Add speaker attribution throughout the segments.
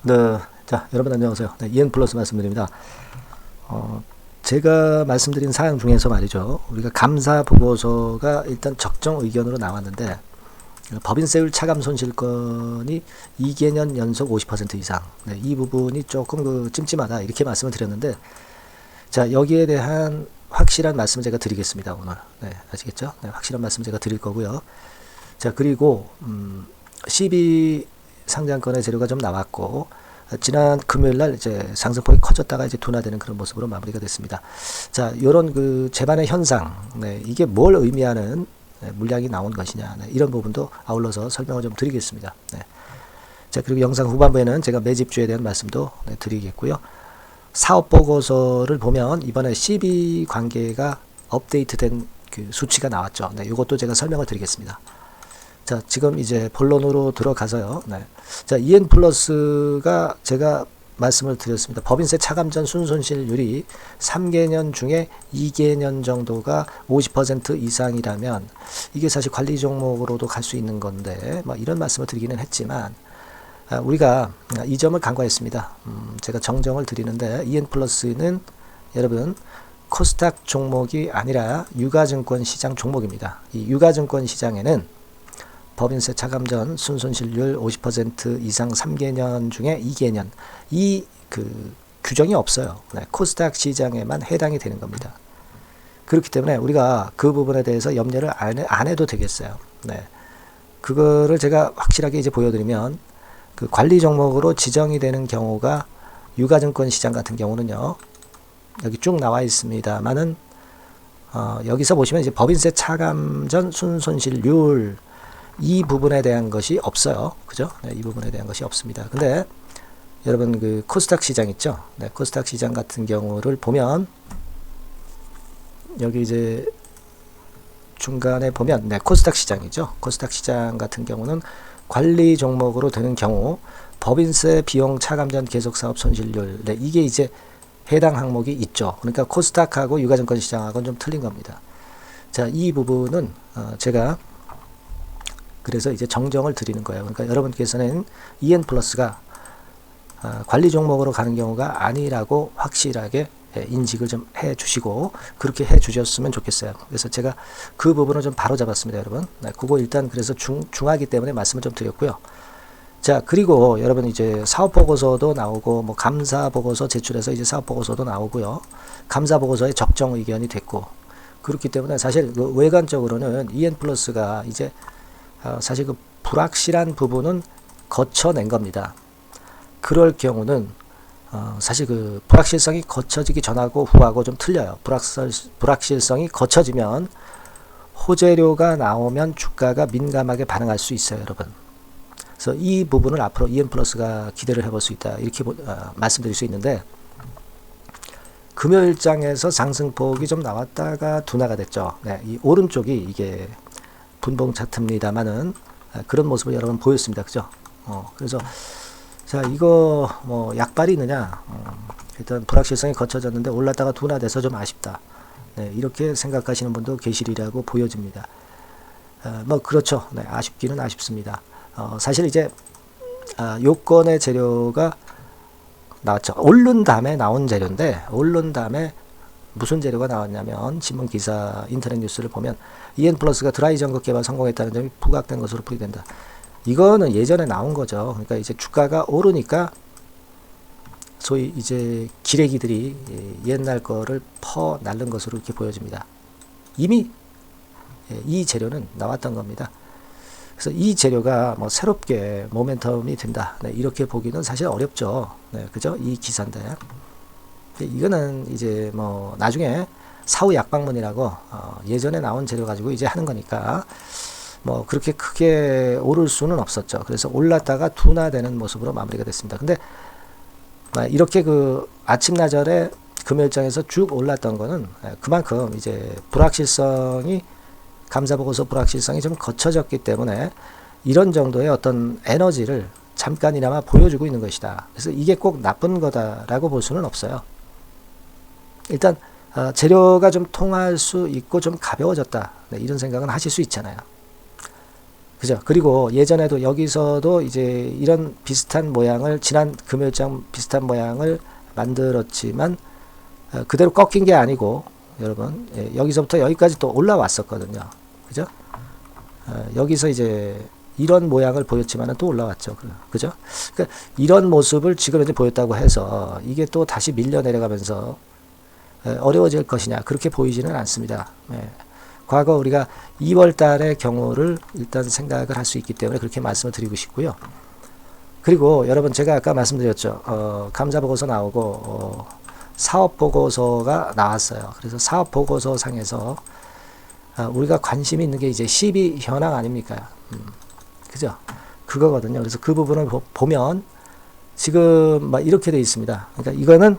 Speaker 1: 네, 자, 여러분 안녕하세요. 네, EN 플러스 말씀드립니다. 제가 말씀드린 사항 중에서 말이죠. 우리가 감사 보고서가 일단 적정 의견으로 나왔는데 법인세율 차감 손실권이 2개년 연속 50% 이상. 네, 이 부분이 조금 찜찜하다 이렇게 말씀을 드렸는데, 자, 여기에 대한 확실한 말씀을 제가 드리겠습니다 오늘. 네, 아시겠죠? 네, 확실한 말씀 제가 드릴 거고요. 자, 그리고 CB 상장권의 재료가 좀 나왔고, 지난 금요일 날 이제 상승폭이 커졌다가 이제 둔화되는 그런 모습으로 마무리가 됐습니다. 자, 요런 재반의 현상, 네, 이게 뭘 의미하는 물량이 나온 것이냐, 네, 이런 부분도 아울러서 설명을 좀 드리겠습니다. 네. 자, 그리고 영상 후반부에는 제가 매집주에 대한 말씀도 드리겠고요. 사업 보고서를 보면 이번에 CB 관계가 업데이트된 수치가 나왔죠. 네, 이것도 제가 설명을 드리겠습니다. 자, 지금 이제 본론으로 들어가서요. 네. 자, EN 플러스가 제가 말씀을 드렸습니다. 법인세 차감 전 순손실률이 3개년 중에 2개년 정도가 50% 이상이라면 이게 사실 관리 종목으로도 갈 수 있는 건데, 뭐 이런 말씀을 드리기는 했지만, 우리가 이 점을 간과했습니다. 제가 정정을 드리는데, EN 플러스는 여러분 코스닥 종목이 아니라 유가증권 시장 종목입니다. 이 유가증권 시장에는 법인세 차감 전 순손실률 50% 이상 3개년 중에 2개년 이 규정이 없어요. 네, 코스닥 시장에만 해당이 되는 겁니다. 그렇기 때문에 우리가 그 부분에 대해서 염려를 안 해도 되겠어요. 네, 그거를 제가 확실하게 이제 보여드리면, 관리 종목으로 지정이 되는 경우가 유가증권 시장 같은 경우는요, 여기 쭉 나와 있습니다만은 여기서 보시면 이제 법인세 차감 전 순손실률 이 부분에 대한 것이 없어요. 그죠? 네, 이 부분에 대한 것이 없습니다. 근데 여러분 코스닥 시장 있죠? 네, 코스닥 시장 같은 경우를 보면 여기 이제 중간에 보면 네, 코스닥 시장이죠. 코스닥 시장 같은 경우는 관리 종목으로 되는 경우 법인세 비용 차감 전 계속 사업 손실률, 네, 이게 이제 해당 항목이 있죠. 그러니까 코스닥하고 유가증권 시장하고는 좀 틀린 겁니다. 자, 이 부분은 제가 그래서 이제 정정을 드리는 거예요. 그러니까 여러분께서는 EN 플러스가 관리 종목으로 가는 경우가 아니라고 확실하게 인식을 좀 해 주시고 그렇게 해 주셨으면 좋겠어요. 그래서 제가 그 부분을 좀 바로 잡았습니다, 여러분. 네, 그거 일단 그래서 중하기 때문에 말씀을 좀 드렸고요. 자, 그리고 여러분 이제 사업 보고서도 나오고 뭐 감사 보고서 제출해서 이제 사업 보고서도 나오고요. 감사 보고서에 적정 의견이 됐고, 그렇기 때문에 사실 외관적으로는 EN 플러스가 이제 사실 불확실한 부분은 거쳐낸 겁니다. 그럴 경우는 사실 불확실성이 거쳐지기 전하고 후하고 좀 틀려요. 불확실성이 거쳐지면 호재료가 나오면 주가가 민감하게 반응할 수 있어요, 여러분. 그래서 이 부분을 앞으로 EN 플러스가 기대를 해볼 수 있다, 이렇게 말씀드릴 수 있는데, 금요일장에서 상승폭이 좀 나왔다가 둔화가 됐죠. 네, 이 오른쪽이 이게 분봉 차트입니다만은 그런 모습을 여러분 보였습니다. 그죠? 그래서 자, 이거 뭐 약발이 있느냐? 일단 불확실성이 거쳐졌는데 올랐다가 둔화돼서 좀 아쉽다. 네, 이렇게 생각하시는 분도 계시리라고 보여집니다. 뭐 그렇죠. 네, 아쉽기는 아쉽습니다. 사실 이제 요건의 재료가 나왔죠. 오른 다음에 나온 재료인데, 오른 다음에 무슨 재료가 나왔냐면 신문 기사, 인터넷 뉴스를 보면 EN 플러스가 드라이 전극 개발 성공했다는 점이 부각된 것으로 풀이된다. 이거는 예전에 나온 거죠. 그러니까 이제 주가가 오르니까 소위 이제 기레기들이 옛날 거를 퍼 날른 것으로 이렇게 보여집니다. 이미 이 재료는 나왔던 겁니다. 그래서 이 재료가 뭐 새롭게 모멘텀이 된다, 네, 이렇게 보기는 사실 어렵죠. 네, 그죠? 이 기사인데. 이거는 이제 뭐 나중에 사후 약방문이라고 예전에 나온 재료 가지고 이제 하는 거니까 뭐 그렇게 크게 오를 수는 없었죠. 그래서 올랐다가 둔화되는 모습으로 마무리가 됐습니다. 근데 이렇게 아침나절에 금요일장에서 쭉 올랐던 거는 그만큼 이제 불확실성이, 감사보고서 불확실성이 좀 거쳐졌기 때문에 이런 정도의 어떤 에너지를 잠깐이나마 보여주고 있는 것이다. 그래서 이게 꼭 나쁜 거다라고 볼 수는 없어요. 일단 재료가 좀 통할 수 있고 좀 가벼워졌다, 네, 이런 생각은 하실 수 있잖아요. 그죠? 그리고 예전에도 여기서도 이제 이런 비슷한 모양을 지난 금요일장 비슷한 모양을 만들었지만 그대로 꺾인 게 아니고 여러분 여기서부터 여기까지 또 올라왔었거든요. 그죠? 여기서 이제 이런 모양을 보였지만 또 올라왔죠. 그죠? 그러니까 이런 모습을 지금 이제 보였다고 해서 이게 또 다시 밀려 내려가면서 어려워질 것이냐 그렇게 보이지는 않습니다. 과거 우리가 2월 달의 경우를 일단 생각을 할 수 있기 때문에 그렇게 말씀을 드리고 싶고요. 그리고 여러분 제가 아까 말씀드렸죠. 감사 보고서 나오고 사업 보고서가 나왔어요. 그래서 사업 보고서 상에서 우리가 관심이 있는 게 이제 12 현황 아닙니까? 그죠? 그거거든요. 그래서 그 부분을 보면 지금 막 이렇게 돼 있습니다. 그러니까 이거는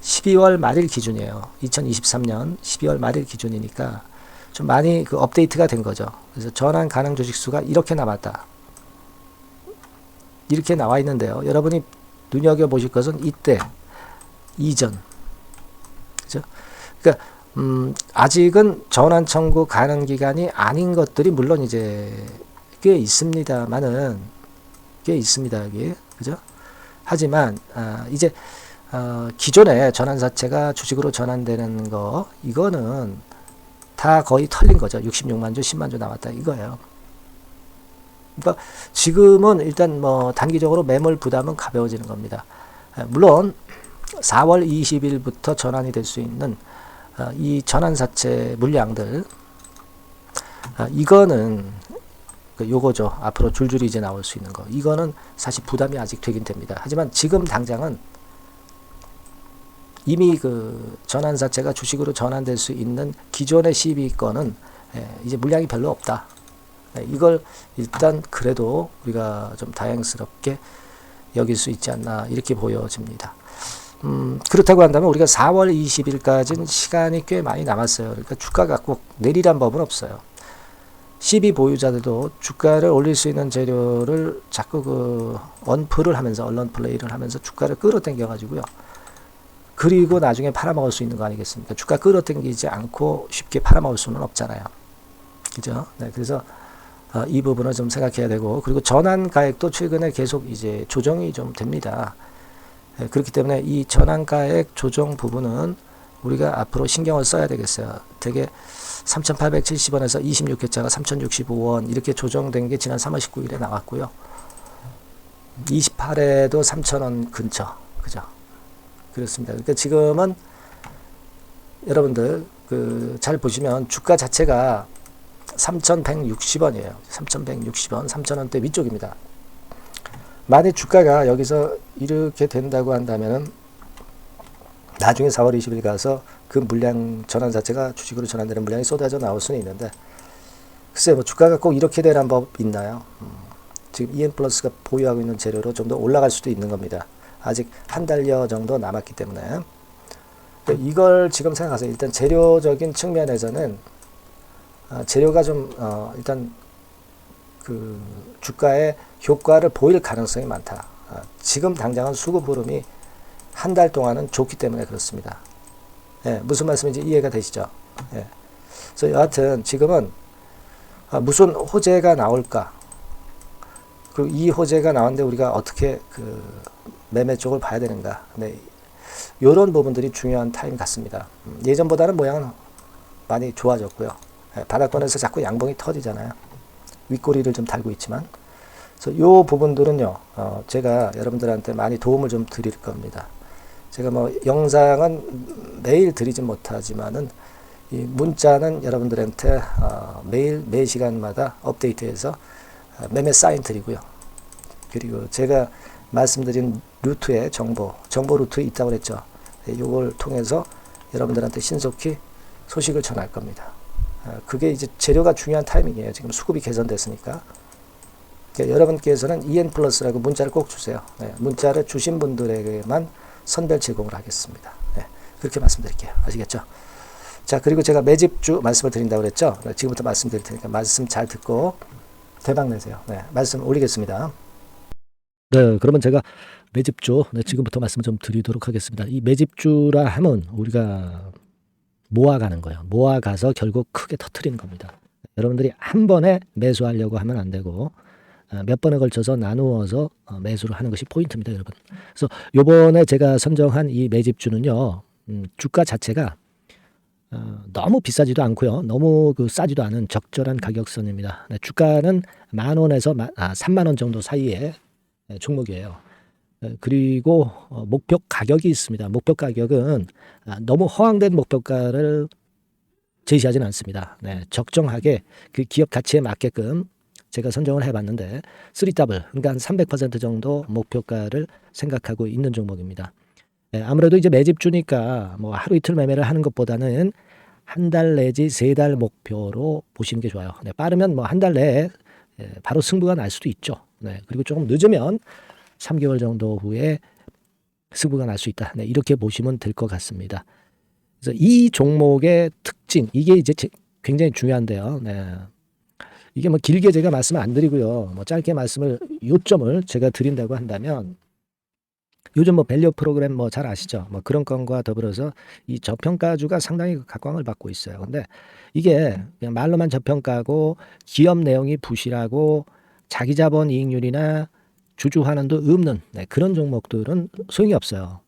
Speaker 1: 12월 말일 기준이에요. 2023년 12월 말일 기준이니까 좀 많이 그 업데이트가 된 거죠. 그래서 전환 가능 주식수가 이렇게 남았다. 이렇게 나와 있는데요. 여러분이 눈여겨보실 것은 이때, 이전. 그죠? 그러니까, 아직은 전환 청구 가능 기간이 아닌 것들이 물론 이제 꽤 있습니다만은, 꽤 있습니다, 여기. 그죠? 하지만, 이제, 기존에 전환사채가 주식으로 전환되는 거, 이거는 다 거의 털린 거죠. 66만 주, 10만 주 나왔다, 이거예요. 그러니까 지금은 일단 뭐 단기적으로 매물 부담은 가벼워지는 겁니다. 물론 4월 20일부터 전환이 될 수 있는 이 전환사채 물량들 이거는 요거죠. 앞으로 줄줄이 이제 나올 수 있는 거. 이거는 사실 부담이 아직 되긴 됩니다. 하지만 지금 당장은 이미 그 전환사채가 주식으로 전환될 수 있는 기존의 시비권은 이제 물량이 별로 없다. 이걸 일단 그래도 우리가 좀 다행스럽게 여길 수 있지 않나 이렇게 보여집니다. 그렇다고 한다면 우리가 4월 20일까지는 시간이 꽤 많이 남았어요. 그러니까 주가가 꼭 내리란 법은 없어요. CB 보유자들도 주가를 올릴 수 있는 재료를 자꾸 그 언플을 하면서 언론 플레이를 하면서 주가를 끌어당겨 가지고요. 그리고 나중에 팔아먹을 수 있는 거 아니겠습니까? 주가 끌어당기지 않고 쉽게 팔아먹을 수는 없잖아요. 그죠? 네, 그래서 이 부분을 좀 생각해야 되고, 그리고 전환 가액도 최근에 계속 이제 조정이 좀 됩니다. 그렇기 때문에 이 전환 가액 조정 부분은 우리가 앞으로 신경을 써야 되겠어요. 되게 3,870원에서 26회차가 3,065원 이렇게 조정된 게 지난 3월 19일에 나왔고요. 28회도 3,000원 근처. 그죠? 그렇습니다. 그러니까 지금은 여러분들 잘 보시면 주가 자체가 3,160원이에요. 3,160원, 3,000원대 위쪽입니다. 만약 주가가 여기서 이렇게 된다고 한다면은 나중에 4월 20일 가서 그 물량 전환 자체가 주식으로 전환되는 물량이 쏟아져 나올 수는 있는데 글쎄 뭐 주가가 꼭 이렇게 되는 법 있나요? 지금 EN플러스가 보유하고 있는 재료로 좀 더 올라갈 수도 있는 겁니다. 아직 한 달여 정도 남았기 때문에 이걸 지금 생각하세요. 일단 재료적인 측면에서는 재료가 좀 일단 그 주가의 효과를 보일 가능성이 많다. 지금 당장은 수급 흐름이 한 달 동안은 좋기 때문에 그렇습니다. 예, 무슨 말씀인지 이해가 되시죠? 예. 그래서 여하튼 지금은 무슨 호재가 나올까? 그리고 이 호재가 나왔는데 우리가 어떻게 그 매매 쪽을 봐야 되는가? 네, 이런 부분들이 중요한 타임 같습니다. 예전보다는 모양은 많이 좋아졌고요. 바닥권에서 자꾸 양봉이 터지잖아요. 윗꼬리를 좀 달고 있지만, 그래서 이 부분들은요, 제가 여러분들한테 많이 도움을 좀 드릴 겁니다. 제가 뭐 영상은 매일 드리진 못하지만은 이 문자는 여러분들한테 매일 매 시간마다 업데이트해서 매매 사인 드리고요. 그리고 제가 말씀드린 루트에 정보 루트에 있다고 그랬죠. 이걸 통해서 여러분들한테 신속히 소식을 전할 겁니다. 그게 이제 재료가 중요한 타이밍이에요. 지금 수급이 개선됐으니까. 그러니까 여러분께서는 EN플러스라고 문자를 꼭 주세요. 네, 문자를 주신 분들에게만 선별 제공을 하겠습니다. 네, 그렇게 말씀드릴게요. 아시겠죠? 자, 그리고 제가 매집주 말씀을 드린다고 그랬죠. 지금부터 말씀드릴 테니까 말씀 잘 듣고 대박 내세요. 네, 말씀 올리겠습니다. 네, 그러면 제가 매집주 지금부터 말씀 좀 드리도록 하겠습니다. 이 매집주라 하면 우리가 모아가는 거예요. 모아가서 결국 크게 터트리는 겁니다. 여러분들이 한 번에 매수하려고 하면 안 되고 몇 번에 걸쳐서 나누어서 매수를 하는 것이 포인트입니다, 여러분. 그래서 요번에 제가 선정한 이 매집주는요, 주가 자체가 너무 비싸지도 않고요, 너무 싸지도 않은 적절한 가격선입니다. 네, 주가는 10,000원에서 30,000원 정도 사이의 종목이에요. 그리고 목표 가격이 있습니다. 목표 가격은 너무 허황된 목표가를 제시하지는 않습니다. 네, 적정하게 그 기업 가치에 맞게끔 제가 선정을 해봤는데 3더블, 그러니까 한 300% 정도 목표가를 생각하고 있는 종목입니다. 네, 아무래도 이제 매집주니까 뭐 하루 이틀 매매를 하는 것보다는 한 달 내지 3달 목표로 보시는 게 좋아요. 네, 빠르면 뭐 한 달 내에 바로 승부가 날 수도 있죠. 네, 그리고 조금 늦으면 3개월 정도 후에 승부가 날 수 있다. 네, 이렇게 보시면 될 것 같습니다. 그래서 이 종목의 특징, 이게 이제 굉장히 중요한데요. 네. 이게 뭐 길게 제가 말씀을 안 드리고요. 뭐 짧게 요점을 제가 드린다고 한다면, 요즘 뭐 밸류 프로그램 뭐 잘 아시죠? 뭐 그런 건과 더불어서 이 저평가주가 상당히 각광을 받고 있어요. 근데 이게 그냥 말로만 저평가고 기업 내용이 부실하고 자기 자본 이익률이나 주주 환원도 없는 그런 종목들은 소용이 없어요.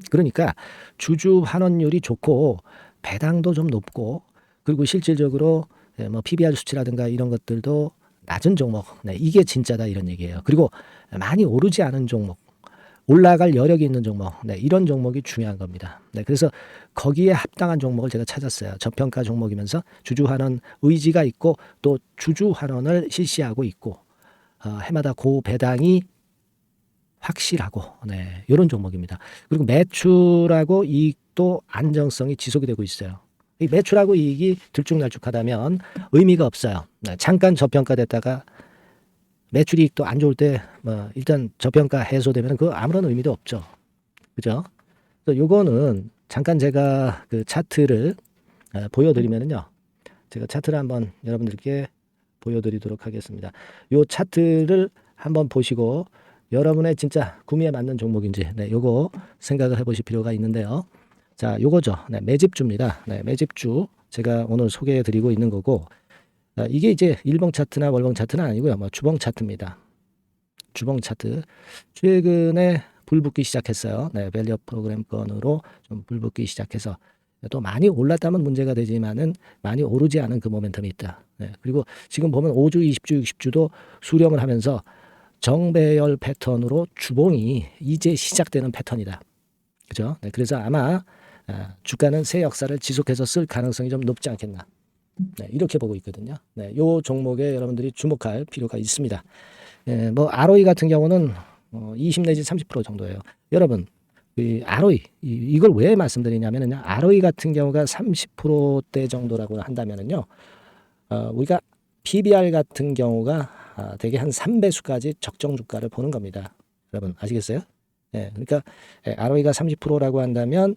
Speaker 1: 그러니까 주주 환원율이 좋고 배당도 좀 높고 그리고 실질적으로 뭐 PBR 수치라든가 이런 것들도 낮은 종목, 이게 진짜다 이런 얘기예요. 그리고 많이 오르지 않은 종목, 올라갈 여력이 있는 종목, 이런 종목이 중요한 겁니다. 그래서 거기에 합당한 종목을 제가 찾았어요. 저평가 종목이면서 주주 환원 의지가 있고 또 주주 환원을 실시하고 있고 해마다 고배당이 확실하고 이런 종목입니다. 그리고 매출하고 이익도 안정성이 지속이 되고 있어요. 이 매출하고 이익이 들쭉날쭉하다면 의미가 없어요. 잠깐 저평가됐다가 매출 이익도 안 좋을 때 뭐 일단 저평가 해소되면 그 아무런 의미도 없죠. 그죠? 그래서 요거는 잠깐 제가 그 차트를 보여드리면은요. 제가 차트를 한번 여러분들께 보여드리도록 하겠습니다. 요 차트를 한번 보시고 여러분의 진짜 구미에 맞는 종목인지 요거 생각을 해보실 필요가 있는데요. 자, 요거죠. 매집주입니다. 매집주 제가 오늘 소개해드리고 있는 거고 이게 이제 일봉 차트나 월봉 차트는 아니고요. 뭐 주봉 차트입니다. 주봉 차트 최근에 불붙기 시작했어요. 밸류 프로그램 건으로 좀 불붙기 시작해서 또 많이 올랐다면 문제가 되지만은 많이 오르지 않은 그 모멘텀이 있다. 그리고 지금 보면 5주, 20주, 60주도 수렴을 하면서 정배열 패턴으로 주봉이 이제 시작되는 패턴이다. 그죠? 그래서 아마 주가는 새 역사를 지속해서 쓸 가능성이 좀 높지 않겠나. 이렇게 보고 있거든요. 요 종목에 여러분들이 주목할 필요가 있습니다. 뭐 ROE 같은 경우는 20 내지 30% 정도예요. 여러분, 이 ROE 이걸 왜 말씀드리냐면은 ROE 같은 경우가 30%대 정도라고 한다면은요. 우리가 PBR 같은 경우가 대개 한 3배수까지 적정 주가를 보는 겁니다. 여러분 아시겠어요? 그러니까 ROE가 30%라고 한다면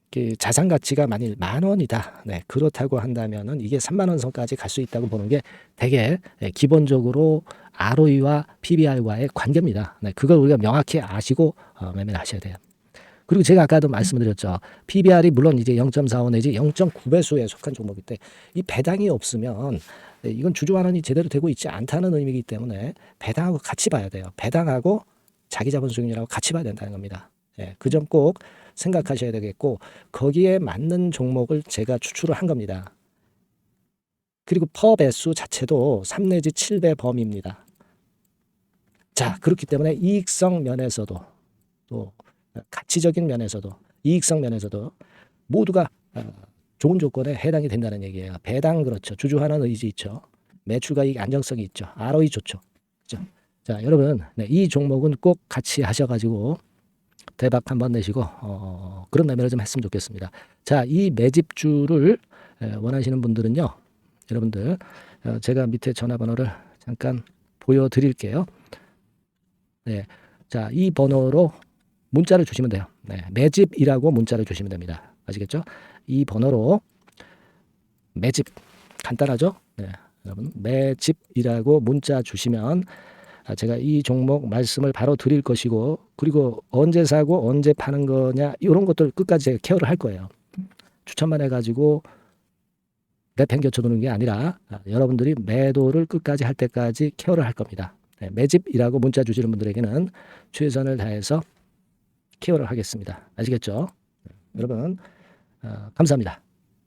Speaker 1: 그 자산 가치가 만일 10,000원이다. 그렇다고 한다면은 이게 30,000원 선까지 갈 수 있다고 보는 게 되게 기본적으로 ROE와 PBR과의 관계입니다. 그걸 우리가 명확히 아시고 매매를 하셔야 돼요. 그리고 제가 아까도 말씀드렸죠. PBR이 물론 이제 0.45 내지 0.9배수에 속한 종목일 때 이 배당이 없으면 이건 주주 환원이 제대로 되고 있지 않다는 의미이기 때문에 배당하고 같이 봐야 돼요. 배당하고 자기 자본 수익률하고 같이 봐야 된다는 겁니다. 그 점 꼭 생각하셔야 되겠고 거기에 맞는 종목을 제가 추출을 한 겁니다. 그리고 퍼 배수 자체도 3 내지 7배 범위입니다. 자, 그렇기 때문에 이익성 면에서도 또 가치적인 면에서도 이익성 면에서도 모두가 좋은 조건에 해당이 된다는 얘기예요. 배당 그렇죠. 주주 환원 의지 있죠. 매출과 이익 안정성이 있죠. ROE 좋죠. 그렇죠? 자, 여러분 이 종목은 꼭 같이 하셔가지고 대박 한번 내시고 그런 매매를 좀 했으면 좋겠습니다. 자, 이 매집주를 원하시는 분들은요. 여러분들 제가 밑에 전화번호를 잠깐 보여드릴게요. 자, 이 번호로 문자를 주시면 돼요. 매집이라고 문자를 주시면 됩니다. 아시겠죠? 이 번호로 매집 간단하죠? 여러분 매집이라고 문자 주시면 제가 이 종목 말씀을 바로 드릴 것이고 그리고 언제 사고 언제 파는 거냐 이런 것들 끝까지 제가 케어를 할 거예요. 추천만 해가지고 내팽겨쳐두는 게 아니라 여러분들이 매도를 끝까지 할 때까지 케어를 할 겁니다. 네, 매집이라고 문자 주시는 분들에게는 최선을 다해서 케어를 하겠습니다. 아시겠죠? 여러분 감사합니다.